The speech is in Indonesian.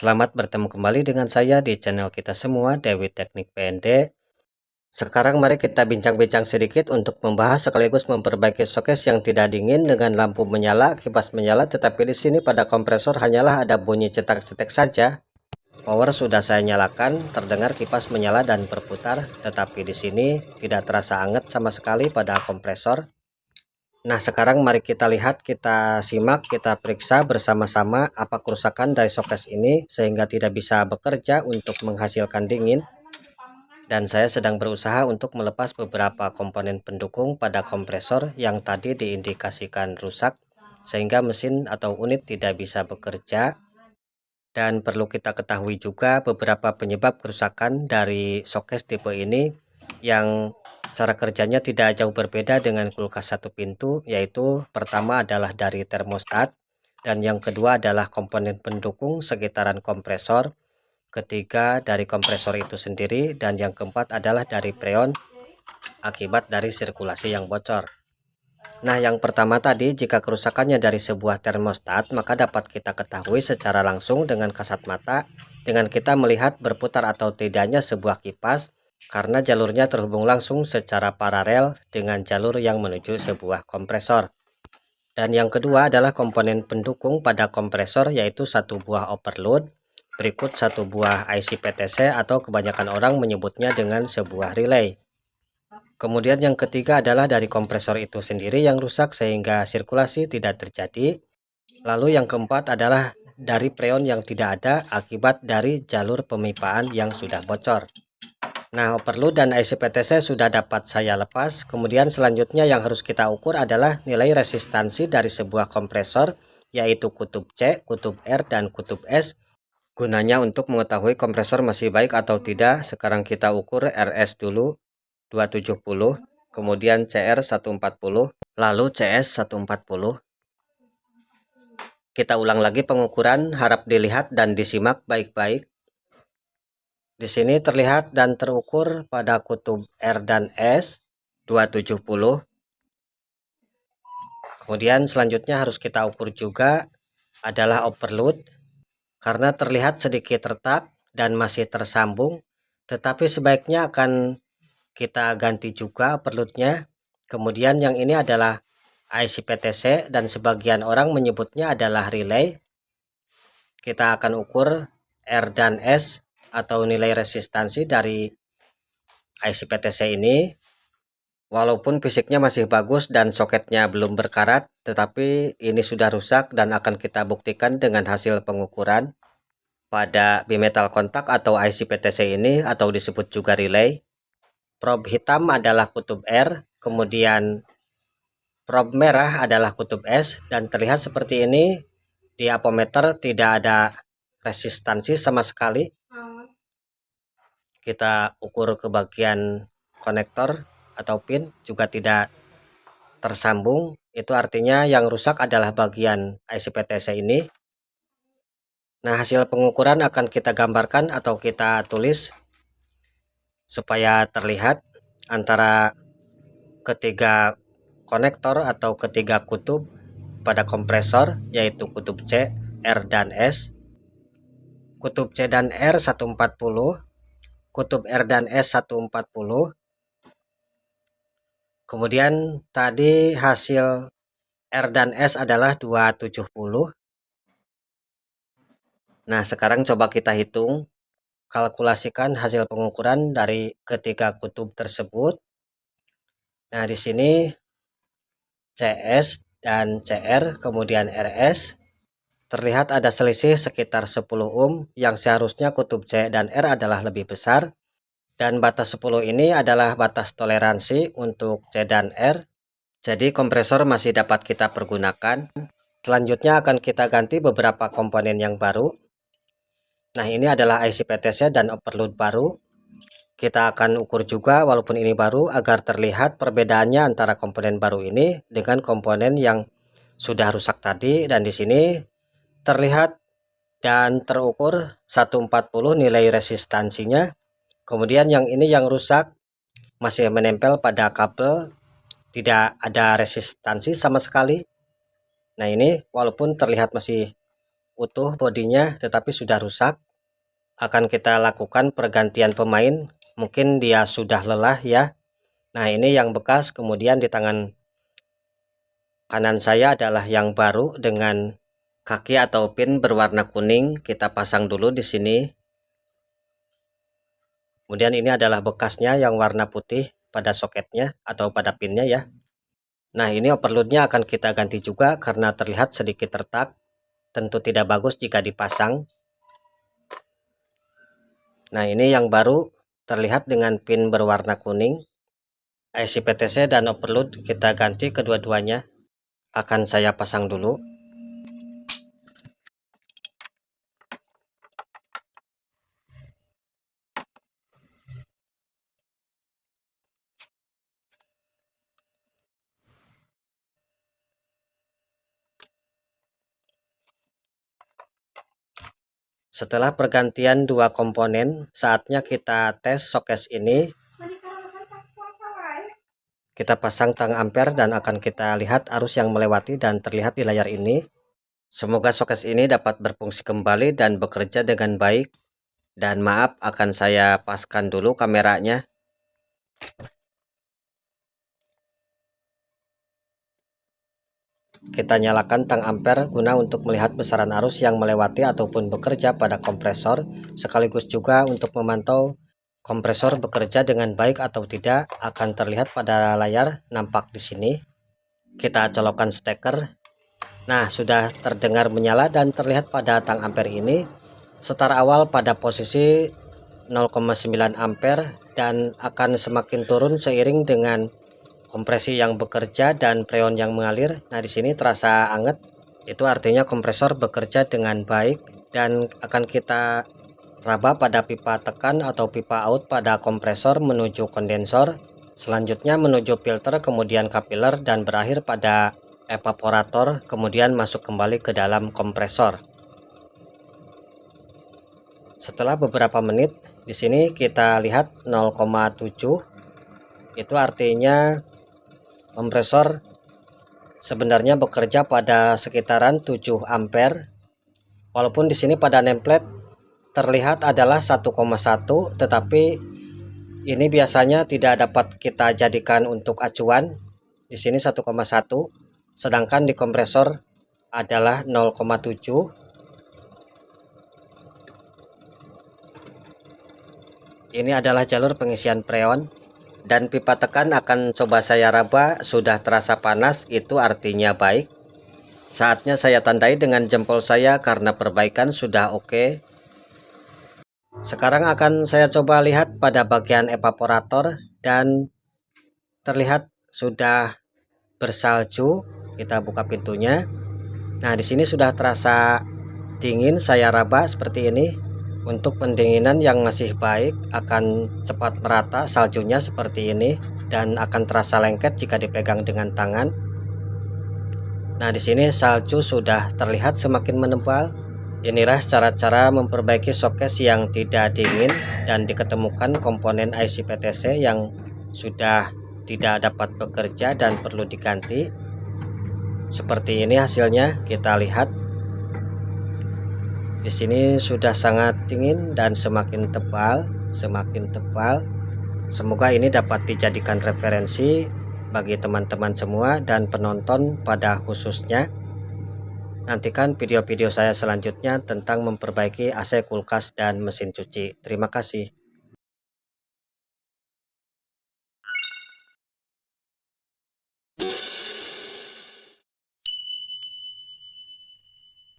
Selamat bertemu kembali dengan saya di channel kita semua, Dewi Teknik PND. Sekarang mari kita bincang-bincang sedikit untuk membahas sekaligus memperbaiki showcase yang tidak dingin dengan lampu menyala, kipas menyala, tetapi di sini pada kompresor hanyalah ada bunyi cetak-cetak saja. Power sudah saya nyalakan, terdengar kipas menyala dan berputar, tetapi di sini tidak terasa hangat sama sekali pada kompresor. Nah, sekarang mari kita lihat, kita simak, kita periksa bersama-sama apa kerusakan dari showcase ini sehingga tidak bisa bekerja untuk menghasilkan dingin. Dan saya sedang berusaha untuk melepas beberapa komponen pendukung pada kompresor yang tadi diindikasikan rusak sehingga mesin atau unit tidak bisa bekerja. Dan perlu kita ketahui juga beberapa penyebab kerusakan dari showcase tipe ini yang cara kerjanya tidak jauh berbeda dengan kulkas satu pintu, yaitu pertama adalah dari termostat, dan yang kedua adalah komponen pendukung sekitaran kompresor, ketiga dari kompresor itu sendiri, dan yang keempat adalah dari freon akibat dari sirkulasi yang bocor. Nah, yang pertama tadi, jika kerusakannya dari sebuah termostat, maka dapat kita ketahui secara langsung dengan kasat mata dengan kita melihat berputar atau tidaknya sebuah kipas, karena jalurnya terhubung langsung secara paralel dengan jalur yang menuju sebuah kompresor. Dan yang kedua adalah komponen pendukung pada kompresor, yaitu satu buah overload, berikut satu buah IC PTC atau kebanyakan orang menyebutnya dengan sebuah relay. Kemudian yang ketiga adalah dari kompresor itu sendiri yang rusak sehingga sirkulasi tidak terjadi. Lalu yang keempat adalah dari freon yang tidak ada akibat dari jalur pemipaan yang sudah bocor. Nah, overload dan IC PTC sudah dapat saya lepas. Kemudian selanjutnya yang harus kita ukur adalah nilai resistansi dari sebuah kompresor, yaitu kutub C, kutub R, dan kutub S. Gunanya untuk mengetahui kompresor masih baik atau tidak, sekarang kita ukur RS dulu 270, kemudian CR 140, lalu CS 140. Kita ulang lagi pengukuran, harap dilihat dan disimak baik-baik. Di sini terlihat dan terukur pada kutub R dan S 270. Kemudian selanjutnya harus kita ukur juga adalah overload, karena terlihat sedikit retak dan masih tersambung, tetapi sebaiknya akan kita ganti juga overloadnya. Kemudian yang ini adalah IC PTC dan sebagian orang menyebutnya adalah relay. Kita akan ukur R dan S atau nilai resistansi dari IC PTC ini. Walaupun fisiknya masih bagus dan soketnya belum berkarat, tetapi ini sudah rusak dan akan kita buktikan dengan hasil pengukuran pada bimetal kontak atau IC PTC ini, atau disebut juga relay. Probe hitam adalah kutub R, kemudian probe merah adalah kutub S, dan terlihat seperti ini. Di apometer tidak ada resistansi sama sekali. Kita ukur ke bagian konektor atau pin juga tidak tersambung. Itu artinya yang rusak adalah bagian IC PTC ini. Nah, hasil pengukuran akan kita gambarkan atau kita tulis supaya terlihat antara ketiga konektor atau ketiga kutub pada kompresor, yaitu kutub C, R, dan S. Kutub C dan R 140, kutub R dan S 140. Kemudian tadi hasil R dan S adalah 270. Nah, sekarang coba kita hitung, kalkulasikan hasil pengukuran dari ketiga kutub tersebut. Nah, di sini CS dan CR kemudian RS, terlihat ada selisih sekitar 10 ohm, yang seharusnya kutub C dan R adalah lebih besar, dan batas 10 ini adalah batas toleransi untuk C dan R. Jadi kompresor masih dapat kita pergunakan. Selanjutnya akan kita ganti beberapa komponen yang baru. Nah, ini adalah IC PTC dan overload baru. Kita akan ukur juga walaupun ini baru agar terlihat perbedaannya antara komponen baru ini dengan komponen yang sudah rusak tadi. Dan di sini terlihat dan terukur 140 nilai resistansinya. Kemudian yang ini yang rusak masih menempel pada kabel, tidak ada resistansi sama sekali. Nah, ini walaupun terlihat masih utuh bodinya tetapi sudah rusak. Akan kita lakukan pergantian pemain, mungkin dia sudah lelah ya. Nah, ini yang bekas, kemudian di tangan kanan saya adalah yang baru dengan kaki atau pin berwarna kuning. Kita pasang dulu di sini. Kemudian ini adalah bekasnya yang warna putih pada soketnya atau pada pinnya ya. Nah, ini overloadnya akan kita ganti juga karena terlihat sedikit retak. Tentu tidak bagus jika dipasang. Nah, ini yang baru terlihat dengan pin berwarna kuning. IC PTC dan overload kita ganti kedua-duanya. Akan saya pasang dulu. Setelah pergantian dua komponen, saatnya kita tes soket ini. Kita pasang tang ampere dan akan kita lihat arus yang melewati dan terlihat di layar ini. Semoga soket ini dapat berfungsi kembali dan bekerja dengan baik. Dan maaf, akan saya paskan dulu kameranya. Kita nyalakan tang ampere guna untuk melihat besaran arus yang melewati ataupun bekerja pada kompresor, sekaligus juga untuk memantau kompresor bekerja dengan baik atau tidak. Akan terlihat pada layar nampak di sini. Kita colokkan steker. Nah, sudah terdengar menyala dan terlihat pada tang ampere ini start awal pada posisi 0,9 ampere dan akan semakin turun seiring dengan kompresi yang bekerja dan freon yang mengalir. Nah, di sini terasa anget. Itu artinya kompresor bekerja dengan baik dan akan kita raba pada pipa tekan atau pipa out pada kompresor menuju kondensor. Selanjutnya menuju filter, kemudian kapiler dan berakhir pada evaporator, kemudian masuk kembali ke dalam kompresor. Setelah beberapa menit, di sini kita lihat 0,7. Itu artinya kompresor sebenarnya bekerja pada sekitaran 7 ampere. Walaupun di sini pada nameplate terlihat adalah 1,1, tetapi ini biasanya tidak dapat kita jadikan untuk acuan. Di sini 1,1, sedangkan di kompresor adalah 0,7. Ini adalah jalur pengisian freon. Dan pipa tekan akan coba saya raba, sudah terasa panas, itu artinya baik. Saatnya saya tandai dengan jempol saya karena perbaikan sudah oke. Sekarang akan saya coba lihat pada bagian evaporator dan terlihat sudah bersalju. Kita buka pintunya. Nah, di sini sudah terasa dingin, saya raba seperti ini. Untuk pendinginan yang masih baik akan cepat merata saljunya seperti ini dan akan terasa lengket jika dipegang dengan tangan. Nah, di sini salju sudah terlihat semakin menebal. Inilah cara-cara memperbaiki soket yang tidak dingin dan diketemukan komponen IC PTC yang sudah tidak dapat bekerja dan perlu diganti. Seperti ini hasilnya, kita lihat. Di sini sudah sangat dingin dan semakin tebal. Semoga ini dapat dijadikan referensi bagi teman-teman semua dan penonton pada khususnya. Nantikan video-video saya selanjutnya tentang memperbaiki AC, kulkas, dan mesin cuci. Terima kasih.